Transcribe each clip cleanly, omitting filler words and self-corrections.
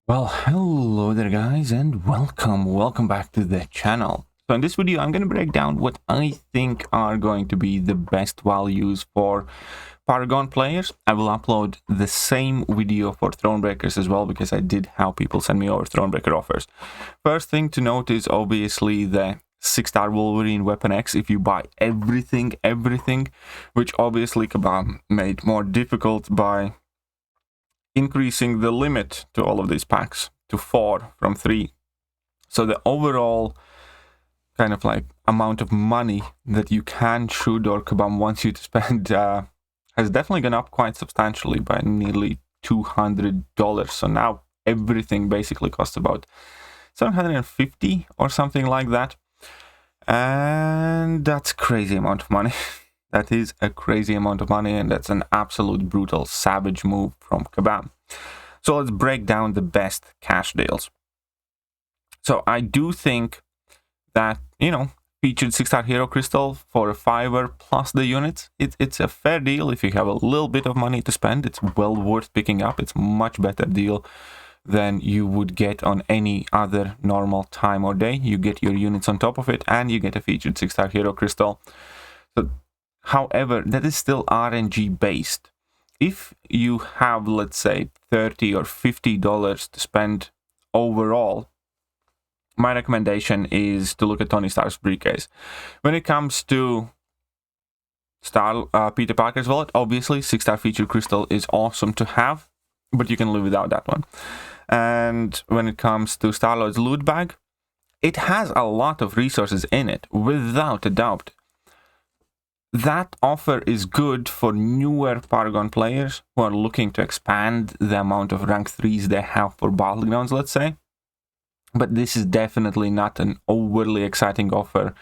Well, hello there guys and welcome back to the channel. So in this video I'm going to break down what I think are going to be the best values for Paragon players. I will upload the same video for Thronebreakers as well because I did have people send me over Thronebreaker offers. First thing to note is obviously the 6-star Wolverine Weapon X if you buy everything, which obviously Kabam made more difficult by increasing the limit to all of these packs to 4 from 3. So the overall kind of like amount of money that you can, should, or Kabam wants you to spend has definitely gone up quite substantially by nearly $200. So now everything basically costs about 750 or something like that. And that's a crazy amount of money. That is a crazy amount of money, and that's an absolute brutal, savage move from Kabam. So let's break down the best cash deals. So I do think that, featured 6-star Hero Crystal for a $5 plus the units, it's a fair deal if you have a little bit of money to spend. It's well worth picking up. It's a much better deal than you would get on any other normal time or day. You get your units on top of it, and you get a featured 6-star Hero Crystal. So however, that is still RNG based. If you have, let's say, $30 or $50 to spend overall, my recommendation is to look at Tony Stark's briefcase. When it comes to Peter Parker's wallet, obviously 6-star featured crystal is awesome to have, but you can live without that one. And when it comes to Star-Lord's loot bag, it has a lot of resources in it, without a doubt. That offer is good for newer Paragon players who are looking to expand the amount of rank 3s they have for battlegrounds, let's say. But this is definitely not an overly exciting offer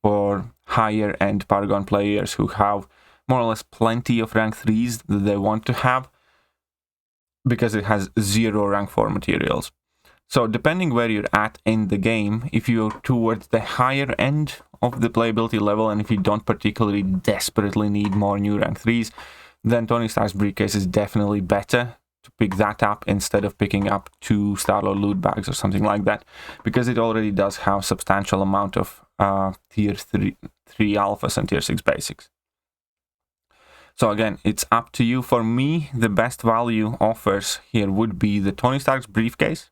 for higher end Paragon players who have more or less plenty of rank 3s that they want to have, because it has 0 rank 4 materials. So depending where you're at in the game, if you're towards the higher end of the playability level, and if you don't particularly desperately need more new rank 3s, then Tony Stark's briefcase is definitely better to pick that up instead of picking up 2 Star-Lord loot bags or something like that, because it already does have substantial amount of tier 3 alphas and tier 6 basics. So again, it's up to you. For me, the best value offers here would be the Tony Stark's briefcase.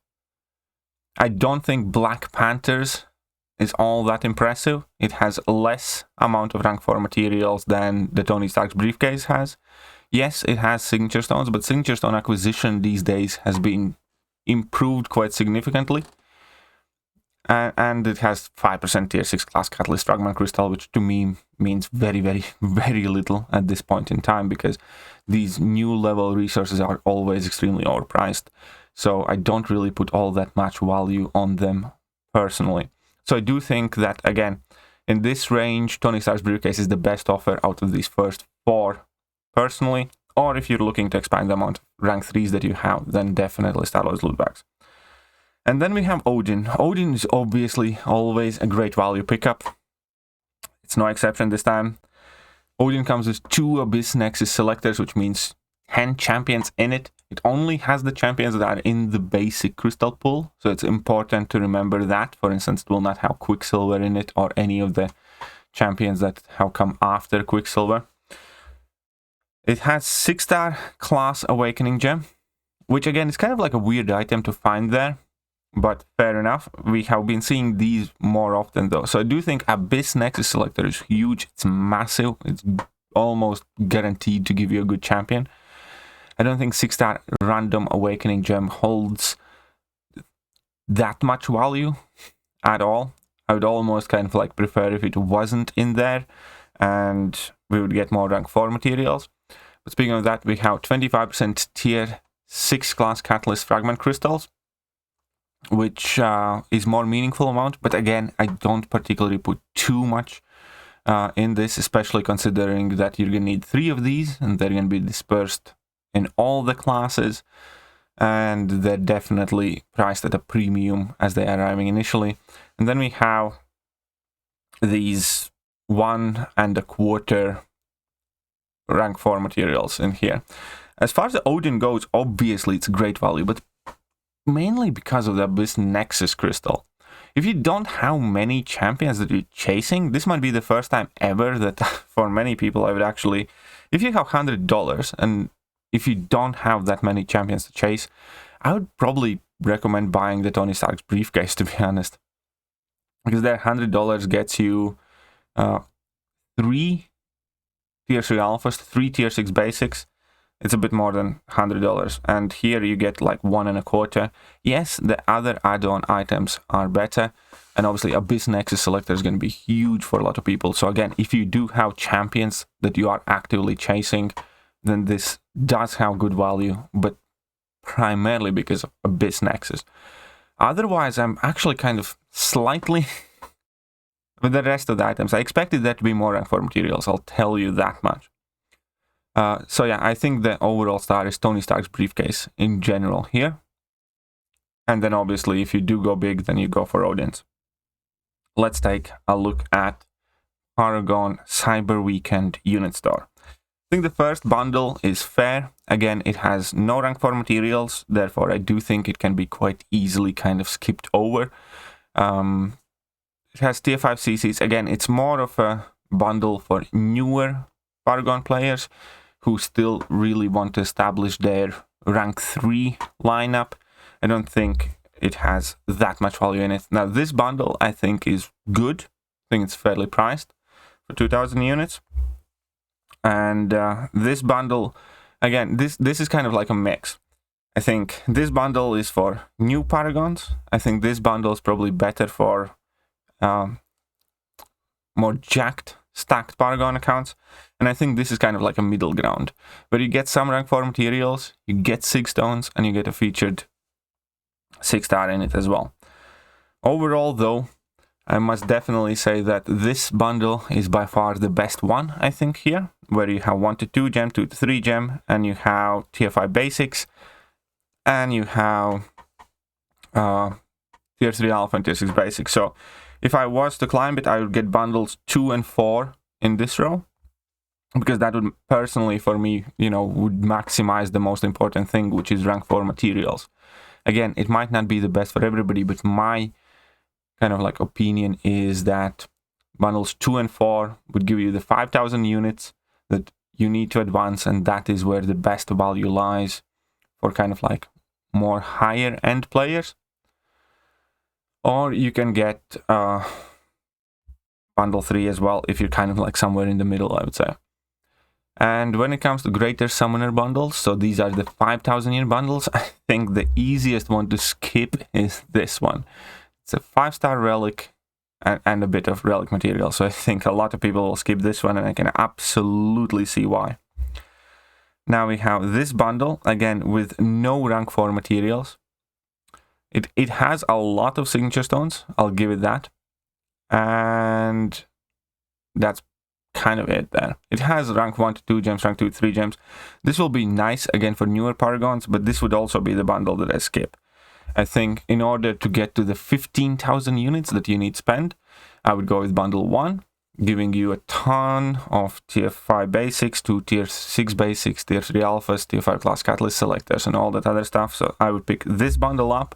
I don't think Black Panthers is all that impressive. It has less amount of rank 4 materials than the Tony Stark's briefcase has. Yes, it has signature stones, but signature stone acquisition these days has been improved quite significantly. And it has 5% tier 6 class catalyst fragment crystal, which to me means very, very, very little at this point in time, because these new level resources are always extremely overpriced. So I don't really put all that much value on them personally. So I do think that, again, in this range, Tony Stark's briefcase is the best offer out of these first 4 personally. Or if you're looking to expand the amount of rank 3s that you have, then definitely Star-Lord's loot bags. And then we have Odin. Odin is obviously always a great value pickup. It's no exception this time. Odin comes with 2 Abyss Nexus selectors, which means 10 champions in it. It only has the champions that are in the basic crystal pool, so it's important to remember that. For instance, it will not have Quicksilver in it or any of the champions that have come after Quicksilver. It has 6-star class Awakening Gem, which again is kind of like a weird item to find there, but fair enough. We have been seeing these more often though. So I do think Abyss Nexus Selector is huge. It's massive. It's almost guaranteed to give you a good champion. I don't think 6-star Random Awakening Gem holds that much value at all. I would almost kind of like prefer if it wasn't in there and we would get more rank 4 materials. But speaking of that, we have 25% tier 6 class Catalyst Fragment Crystals, which is more meaningful amount. But again, I don't particularly put too much in this, especially considering that you're going to need 3 of these and they're going to be dispersed in all the classes, and they're definitely priced at a premium as they are arriving initially. And then we have these 1 1/4 rank 4 materials in here. As far as the Odin goes, obviously it's a great value, but mainly because of the Abyss Nexus crystal. If you don't have many champions that you're chasing, this might be the first time ever that for many people I would actually, if you have $100 and if you don't have that many champions to chase, I would probably recommend buying the Tony Stark's briefcase, to be honest. Because that $100 gets you 3 tier 3 alphas, 3 tier 6 basics. It's a bit more than $100. And here you get like 1.25. Yes, the other add-on items are better. And obviously Abyss Nexus Selector is going to be huge for a lot of people. So again, if you do have champions that you are actively chasing, then this does have good value, but primarily because of Abyss Nexus. Otherwise, I'm actually kind of slightly with the rest of the items. I expected there to be more rank 4 materials, I'll tell you that much. So yeah, I think the overall star is Tony Stark's briefcase in general here. And then obviously if you do go big, then you go for Odin's. Let's take a look at Paragon Cyber Weekend unit store. I think the first bundle is fair. Again, it has no rank 4 materials, therefore I do think it can be quite easily kind of skipped over. It has tier 5 CCs. Again, it's more of a bundle for newer Paragon players who still really want to establish their rank 3 lineup. I don't think it has that much value in it. Now, this bundle I think is good. I think it's fairly priced for 2,000 units. And this bundle, again, this is kind of like a mix. I think this bundle is for new Paragons. I think this bundle is probably better for more jacked, stacked Paragon accounts. And I think this is kind of like a middle ground, where you get some rank 4 materials, you get 6 stones, and you get a featured 6-star in it as well. Overall, though, I must definitely say that this bundle is by far the best one, I think, here, where you have 1 to 2 gem, 2 to 3 gem, and you have tier 5 basics, and you have tier 3 alpha and tier 6 basics. So if I was to climb it, I would get bundles 2 and 4 in this row, because that would personally, for me, would maximize the most important thing, which is rank 4 materials. Again, it might not be the best for everybody, but my kind of like opinion is that bundles 2 and 4 would give you the 5,000 units that you need to advance, and that is where the best value lies for kind of like more higher end players. Or you can get bundle 3 as well if you're kind of like somewhere in the middle, I would say. And when it comes to greater summoner bundles, so these are the 5,000 unit bundles, I think the easiest one to skip is this one. It's a 5-star relic and a bit of relic material, so I think a lot of people will skip this one, and I can absolutely see why. Now we have this bundle, again, with no rank 4 materials. It has a lot of signature stones, I'll give it that. And that's kind of it there. It has rank 1 to 2 gems, rank 2 to 3 gems. This will be nice, again, for newer Paragons, but this would also be the bundle that I skip. I think in order to get to the 15,000 units that you need spend, I would go with bundle 1, giving you a ton of tier 5 basics, 2 tier 6 basics, tier 3 alphas, tier 5 class catalyst selectors, and all that other stuff. So I would pick this bundle up,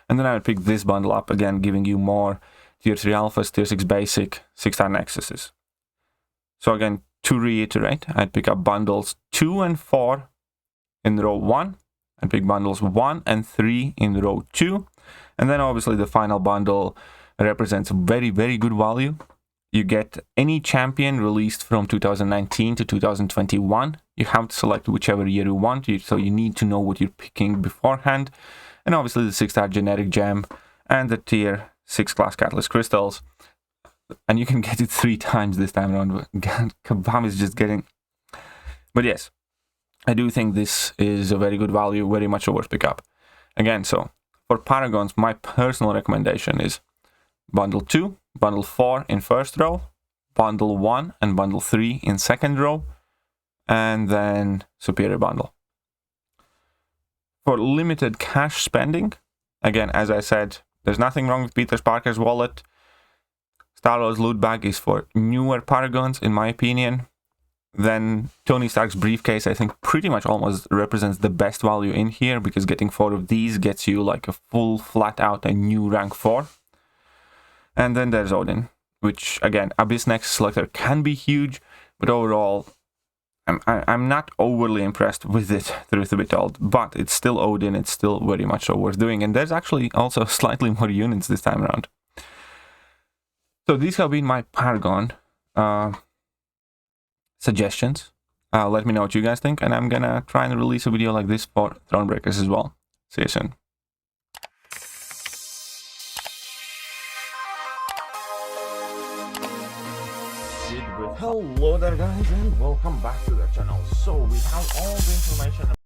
and then I would pick this bundle up, again, giving you more tier 3 alphas, tier 6 basic, 6-star nexuses. So again, to reiterate, I'd pick up bundles 2 and 4 in row 1. I'd pick bundles 1 and 3 in row 2. And then obviously the final bundle represents very, very good value. You get any champion released from 2019 to 2021. You have to select whichever year you want, so you need to know what you're picking beforehand. And obviously the 6-star generic gem and the tier 6 class catalyst crystals. And you can get it 3 times this time around. Kabam is just getting... But yes, I do think this is a very good value, very much a worth pickup. Again, so for Paragons, my personal recommendation is bundle 2, bundle 4 in first row, bundle 1 and bundle 3 in second row, and then superior bundle. For limited cash spending, again, as I said, there's nothing wrong with Peter Parker's wallet. Star-Lord's loot bag is for newer Paragons, in my opinion. Then Tony Stark's briefcase, I think, pretty much almost represents the best value in here, because getting 4 of these gets you like a full, flat out, a new rank 4. And then there's Odin, which, again, Abyss Nexus Selector can be huge, but overall, I'm not overly impressed with it, truth be told. But it's still Odin, it's still very much so worth doing. And there's actually also slightly more units this time around. So these have been my Paragon suggestions. Let me know what you guys think, and I'm gonna try and release a video like this for Thronebreakers as well. See you soon. Hello there guys, and welcome back to the channel. So we have all the information